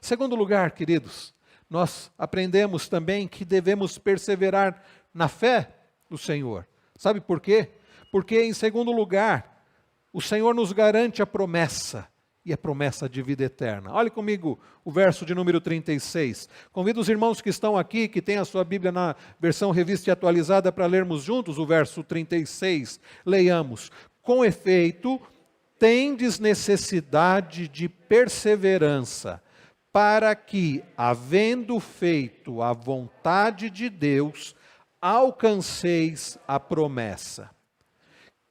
Segundo lugar, queridos, nós aprendemos também que devemos perseverar na fé do Senhor. Sabe por quê? Porque, em segundo lugar, o Senhor nos garante a promessa, e a promessa de vida eterna. Olhe comigo o verso de número 36. Convido os irmãos que estão aqui, que têm a sua Bíblia na versão revista e atualizada, para lermos juntos o verso 36. Leiamos. Com efeito, tendes necessidade de perseverança, para que, havendo feito a vontade de Deus, alcanceis a promessa.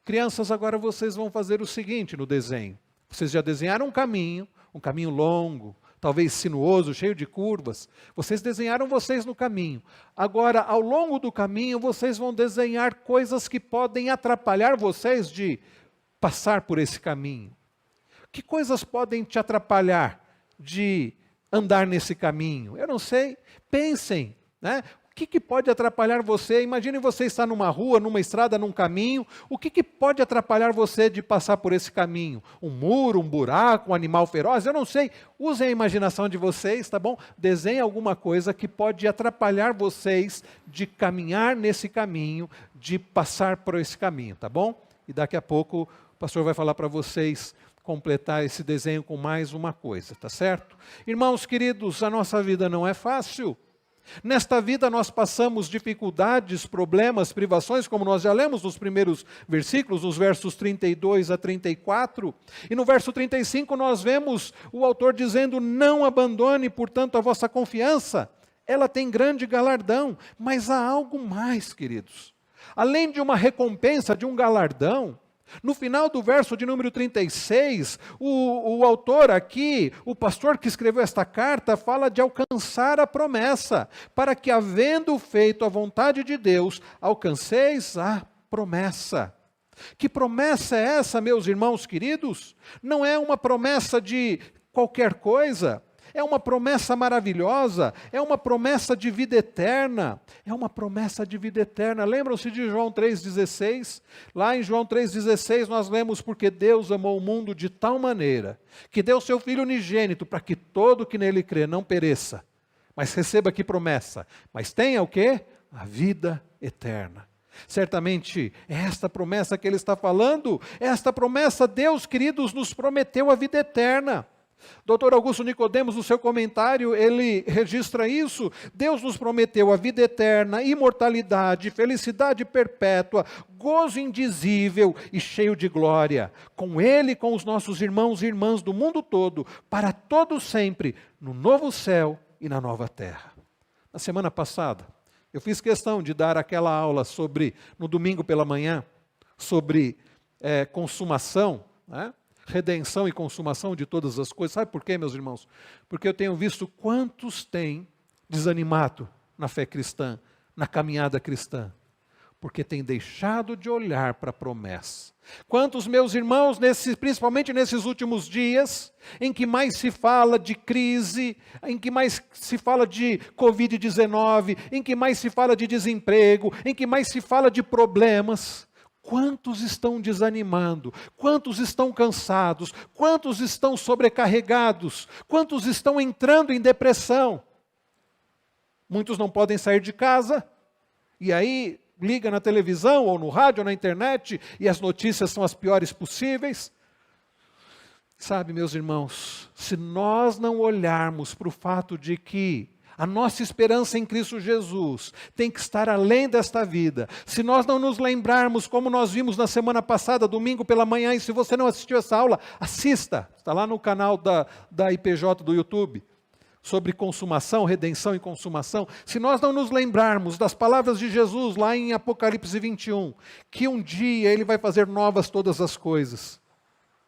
Crianças, agora vocês vão fazer o seguinte no desenho. Vocês já desenharam um caminho longo, talvez sinuoso, cheio de curvas. Vocês desenharam vocês no caminho. Agora, ao longo do caminho, vocês vão desenhar coisas que podem atrapalhar vocês de passar por esse caminho. Que coisas podem te atrapalhar de andar nesse caminho? Eu não sei. Pensem, né? O que pode atrapalhar você? Imagine você estar numa rua, numa estrada, num caminho. O que pode atrapalhar você de passar por esse caminho? Um muro, um buraco, um animal feroz? Eu não sei. Usem a imaginação de vocês, tá bom? Desenhem alguma coisa que pode atrapalhar vocês de caminhar nesse caminho, de passar por esse caminho, tá bom? E daqui a pouco o pastor vai falar para vocês completar esse desenho com mais uma coisa, tá certo? Irmãos queridos, a nossa vida não é fácil. Nesta vida nós passamos dificuldades, problemas, privações, como nós já lemos nos primeiros versículos, nos versos 32 a 34. E no verso 35 nós vemos o autor dizendo: não abandone, portanto, a vossa confiança. Ela tem grande galardão, mas há algo mais, queridos. Além de uma recompensa, de um galardão, no final do verso de número 36, o autor aqui, o pastor que escreveu esta carta, fala de alcançar a promessa, para que, havendo feito a vontade de Deus, alcanceis a promessa. Que promessa é essa, meus irmãos queridos? Não é uma promessa de qualquer coisa. É uma promessa maravilhosa, é uma promessa de vida eterna, é uma promessa de vida eterna. Lembram-se de João 3,16? Lá em João 3,16 nós lemos: porque Deus amou o mundo de tal maneira, que deu seu Filho unigênito, para que todo que nele crê não pereça, mas receba que promessa, mas tenha o quê? A vida eterna. Certamente é esta promessa que ele está falando, esta promessa Deus, queridos, nos prometeu a vida eterna. Dr. Augusto Nicodemos, no seu comentário, ele registra isso. Deus nos prometeu a vida eterna, imortalidade, felicidade perpétua, gozo indizível e cheio de glória, com Ele e com os nossos irmãos e irmãs do mundo todo, para todo sempre, no novo céu e na nova terra. Na semana passada, eu fiz questão de dar aquela aula sobre, no domingo pela manhã, sobre consumação, né? Redenção e consumação de todas as coisas. Sabe por quê, meus irmãos? Porque eu tenho visto quantos têm desanimado na fé cristã, na caminhada cristã, porque têm deixado de olhar para a promessa. Quantos, meus irmãos, principalmente nesses últimos dias, em que mais se fala de crise, em que mais se fala de Covid-19, em que mais se fala de desemprego, em que mais se fala de problemas, quantos estão desanimando? Quantos estão cansados? Quantos estão sobrecarregados? Quantos estão entrando em depressão? Muitos não podem sair de casa, e aí liga na televisão, ou no rádio, ou na internet, e as notícias são as piores possíveis. Sabe, meus irmãos, se nós não olharmos para o fato de que a nossa esperança em Cristo Jesus tem que estar além desta vida. Se nós não nos lembrarmos, como nós vimos na semana passada, domingo pela manhã, e se você não assistiu essa aula, assista. Está lá no canal da IPJ do YouTube, sobre consumação, redenção e consumação. Se nós não nos lembrarmos das palavras de Jesus lá em Apocalipse 21, que um dia Ele vai fazer novas todas as coisas.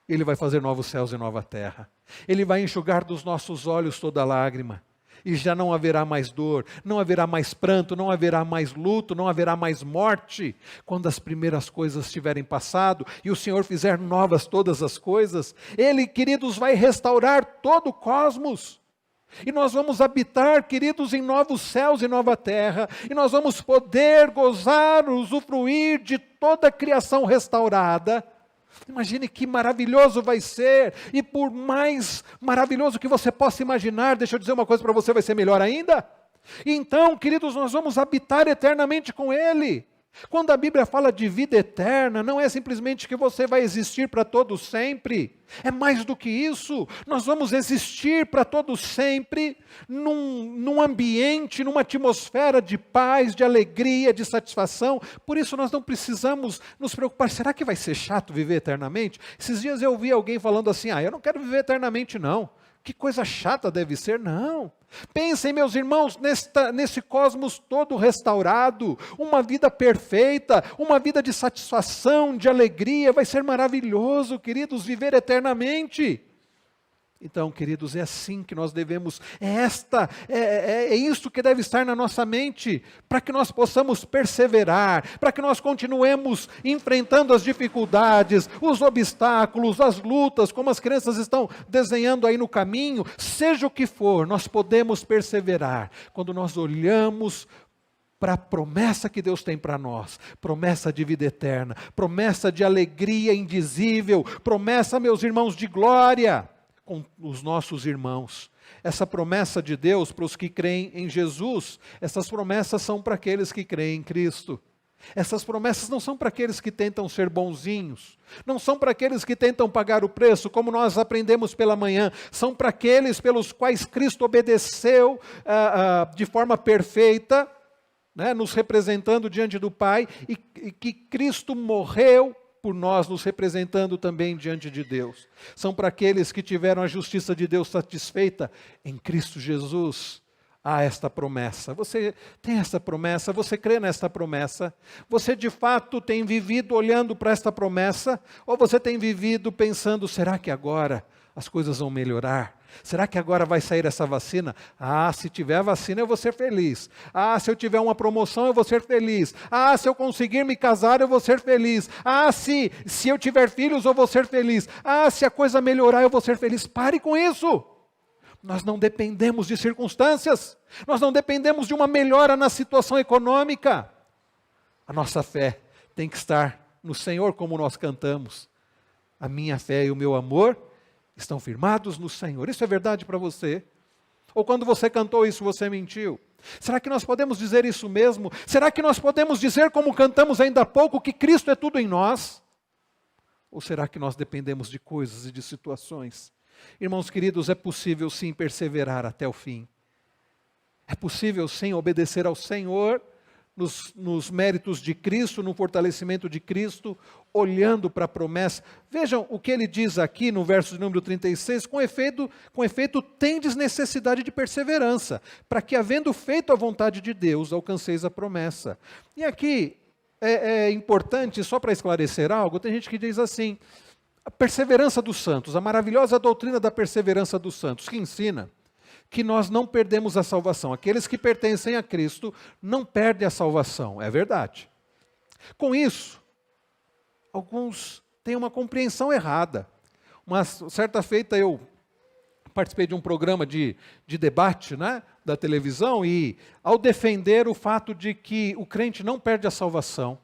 Ele vai fazer novos céus e nova terra. Ele vai enxugar dos nossos olhos toda lágrima. E já não haverá mais dor, não haverá mais pranto, não haverá mais luto, não haverá mais morte. Quando as primeiras coisas tiverem passado e o Senhor fizer novas todas as coisas, Ele, queridos, vai restaurar todo o cosmos. E nós vamos habitar, queridos, em novos céus e nova terra. E nós vamos poder gozar, usufruir de toda a criação restaurada. Imagine que maravilhoso vai ser, e por mais maravilhoso que você possa imaginar, deixa eu dizer uma coisa para você, vai ser melhor ainda. Então, queridos, nós vamos habitar eternamente com Ele. Quando a Bíblia fala de vida eterna, não é simplesmente que você vai existir para todo sempre. É mais do que isso. Nós vamos existir para todo sempre num ambiente, numa atmosfera de paz, de alegria, de satisfação. Por isso nós não precisamos nos preocupar. Será que vai ser chato viver eternamente? Esses dias eu ouvi alguém falando assim, eu não quero viver eternamente não. Que coisa chata deve ser? Não. Pensem, meus irmãos, nesse cosmos todo restaurado, uma vida perfeita, uma vida de satisfação, de alegria, vai ser maravilhoso, queridos, viver eternamente. Então, queridos, é assim que nós devemos, é isso que deve estar na nossa mente, para que nós possamos perseverar, para que nós continuemos enfrentando as dificuldades, os obstáculos, as lutas, como as crianças estão desenhando aí no caminho, seja o que for, nós podemos perseverar, quando nós olhamos para a promessa que Deus tem para nós, promessa de vida eterna, promessa de alegria indizível, promessa, meus irmãos, de glória, com os nossos irmãos. Essa promessa de Deus para os que creem em Jesus, essas promessas são para aqueles que creem em Cristo. Essas promessas não são para aqueles que tentam ser bonzinhos, não são para aqueles que tentam pagar o preço, como nós aprendemos pela manhã, são para aqueles pelos quais Cristo obedeceu de forma perfeita, né, nos representando diante do Pai, e que Cristo morreu por nós, nos representando também diante de Deus. São para aqueles que tiveram a justiça de Deus satisfeita em Cristo Jesus. Há esta promessa. Você tem essa promessa? Você crê nesta promessa? Você de fato tem vivido olhando para esta promessa? Ou você tem vivido pensando, será que agora as coisas vão melhorar? Será que agora vai sair essa vacina? Se tiver a vacina eu vou ser feliz. Se eu tiver uma promoção eu vou ser feliz. Se eu conseguir me casar eu vou ser feliz. Se eu tiver filhos eu vou ser feliz. Se a coisa melhorar eu vou ser feliz. Pare com isso. Nós não dependemos de circunstâncias. Nós não dependemos de uma melhora na situação econômica. A nossa fé tem que estar no Senhor, como nós cantamos. A minha fé e o meu amor estão firmados no Senhor. Isso é verdade para você? Ou quando você cantou isso, você mentiu? Será que nós podemos dizer isso mesmo? Será que nós podemos dizer, como cantamos ainda há pouco, que Cristo é tudo em nós? Ou será que nós dependemos de coisas e de situações? Irmãos queridos, é possível sim perseverar até o fim. É possível sim obedecer ao Senhor nos méritos de Cristo, no fortalecimento de Cristo, olhando para a promessa. Vejam o que ele diz aqui no verso de número 36, com efeito tendes necessidade de perseverança, para que havendo feito a vontade de Deus, alcanceis a promessa. E aqui é importante, só para esclarecer algo, tem gente que diz assim, a perseverança dos santos, a maravilhosa doutrina da perseverança dos santos, que ensina que nós não perdemos a salvação. Aqueles que pertencem a Cristo não perdem a salvação, é verdade. Com isso, alguns têm uma compreensão errada. Uma certa feita eu participei de um programa de debate, né, da televisão, e ao defender o fato de que o crente não perde a salvação,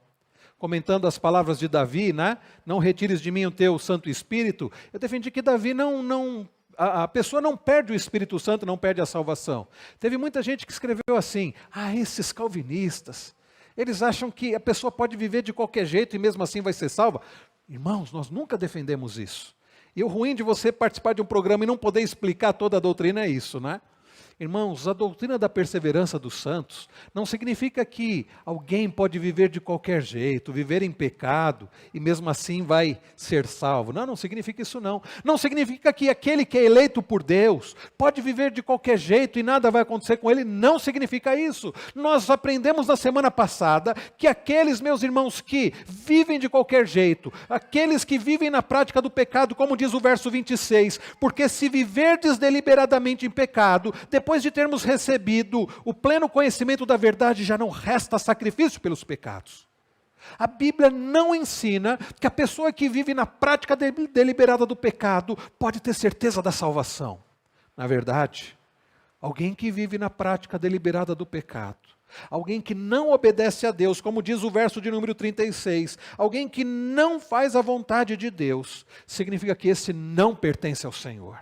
comentando as palavras de Davi, né, não retires de mim o teu Santo Espírito, eu defendi que Davi a pessoa não perde o Espírito Santo, não perde a salvação. Teve muita gente que escreveu assim, esses calvinistas, eles acham que a pessoa pode viver de qualquer jeito e mesmo assim vai ser salva. Irmãos, nós nunca defendemos isso. E o ruim de você participar de um programa e não poder explicar toda a doutrina é isso, né? Irmãos, a doutrina da perseverança dos santos não significa que alguém pode viver de qualquer jeito, viver em pecado e mesmo assim vai ser salvo. Não significa isso não. Não significa que aquele que é eleito por Deus pode viver de qualquer jeito e nada vai acontecer com ele. Não significa isso. Nós aprendemos na semana passada que aqueles, meus irmãos, que vivem de qualquer jeito, aqueles que vivem na prática do pecado, como diz o verso 26, porque se viverdes deliberadamente em pecado, depois de termos recebido o pleno conhecimento da verdade, já não resta sacrifício pelos pecados. A Bíblia não ensina que a pessoa que vive na prática deliberada do pecado pode ter certeza da salvação. Na verdade, Alguém que vive na prática deliberada do pecado. Alguém que não obedece a Deus, como diz o verso de número 36. Alguém que não faz a vontade de Deus. Significa que esse não pertence ao Senhor.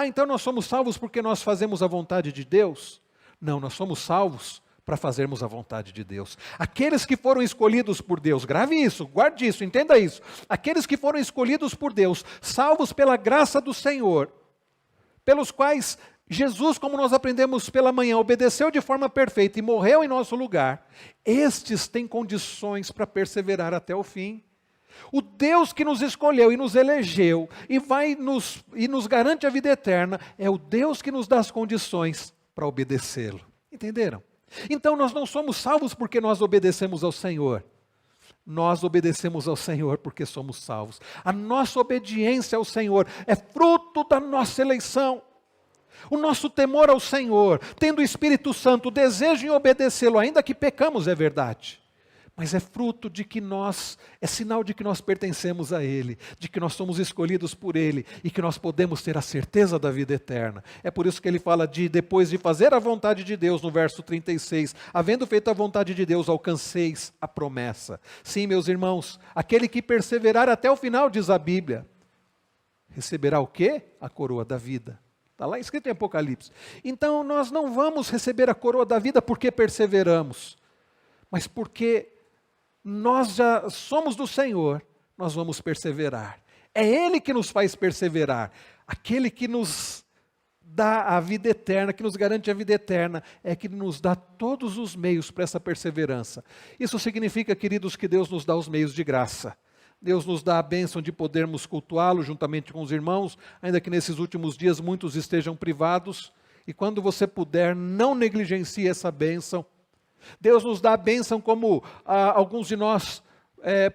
Então nós somos salvos porque nós fazemos a vontade de Deus? Não, nós somos salvos para fazermos a vontade de Deus. Aqueles que foram escolhidos por Deus, grave isso, guarde isso, entenda isso. Aqueles que foram escolhidos por Deus, salvos pela graça do Senhor, pelos quais Jesus, como nós aprendemos pela manhã, obedeceu de forma perfeita e morreu em nosso lugar, estes têm condições para perseverar até o fim. O Deus que nos escolheu e nos elegeu e nos garante a vida eterna, é o Deus que nos dá as condições para obedecê-lo. Entenderam? Então nós não somos salvos porque nós obedecemos ao Senhor. Nós obedecemos ao Senhor porque somos salvos. A nossa obediência ao Senhor é fruto da nossa eleição. O nosso temor ao Senhor, tendo o Espírito Santo, o desejo em obedecê-lo, ainda que pecamos, é verdade. Mas é fruto de que é sinal de que nós pertencemos a Ele, de que nós somos escolhidos por Ele e que nós podemos ter a certeza da vida eterna. É por isso que ele fala depois de fazer a vontade de Deus, no verso 36, havendo feito a vontade de Deus, alcanceis a promessa. Sim, meus irmãos, aquele que perseverar até o final, diz a Bíblia, receberá o quê? A coroa da vida. Está lá escrito em Apocalipse. Então nós não vamos receber a coroa da vida porque perseveramos, mas porque nós já somos do Senhor, nós vamos perseverar. É Ele que nos faz perseverar. Aquele que nos dá a vida eterna, que nos garante a vida eterna, é que nos dá todos os meios para essa perseverança. Isso significa, queridos, que Deus nos dá os meios de graça. Deus nos dá a bênção de podermos cultuá-lo juntamente com os irmãos, ainda que nesses últimos dias muitos estejam privados. E quando você puder, não negligencie essa bênção. Deus nos dá a bênção como alguns de nós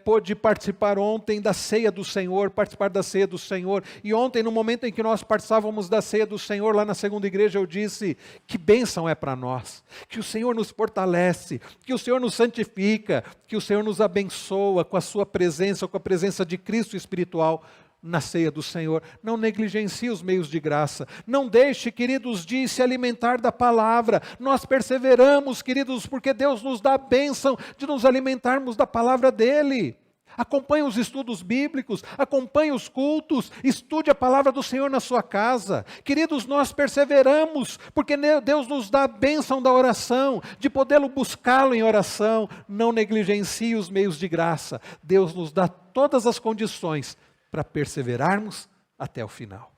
pôde participar ontem da ceia do Senhor, participar da ceia do Senhor. E ontem, no momento em que nós participávamos da ceia do Senhor, lá na segunda igreja, eu disse, que bênção é para nós, que o Senhor nos fortalece, que o Senhor nos santifica, que o Senhor nos abençoa com a sua presença, com a presença de Cristo espiritual na ceia do Senhor. Não negligencie os meios de graça. Não deixe, queridos, de se alimentar da palavra. Nós perseveramos, queridos, porque Deus nos dá a bênção de nos alimentarmos da palavra dEle. Acompanhe os estudos bíblicos, acompanhe os cultos, estude a palavra do Senhor na sua casa. Queridos, nós perseveramos, porque Deus nos dá a bênção da oração, de podê-lo buscá-lo em oração. Não negligencie os meios de graça. Deus nos dá todas as condições para perseverarmos até o final.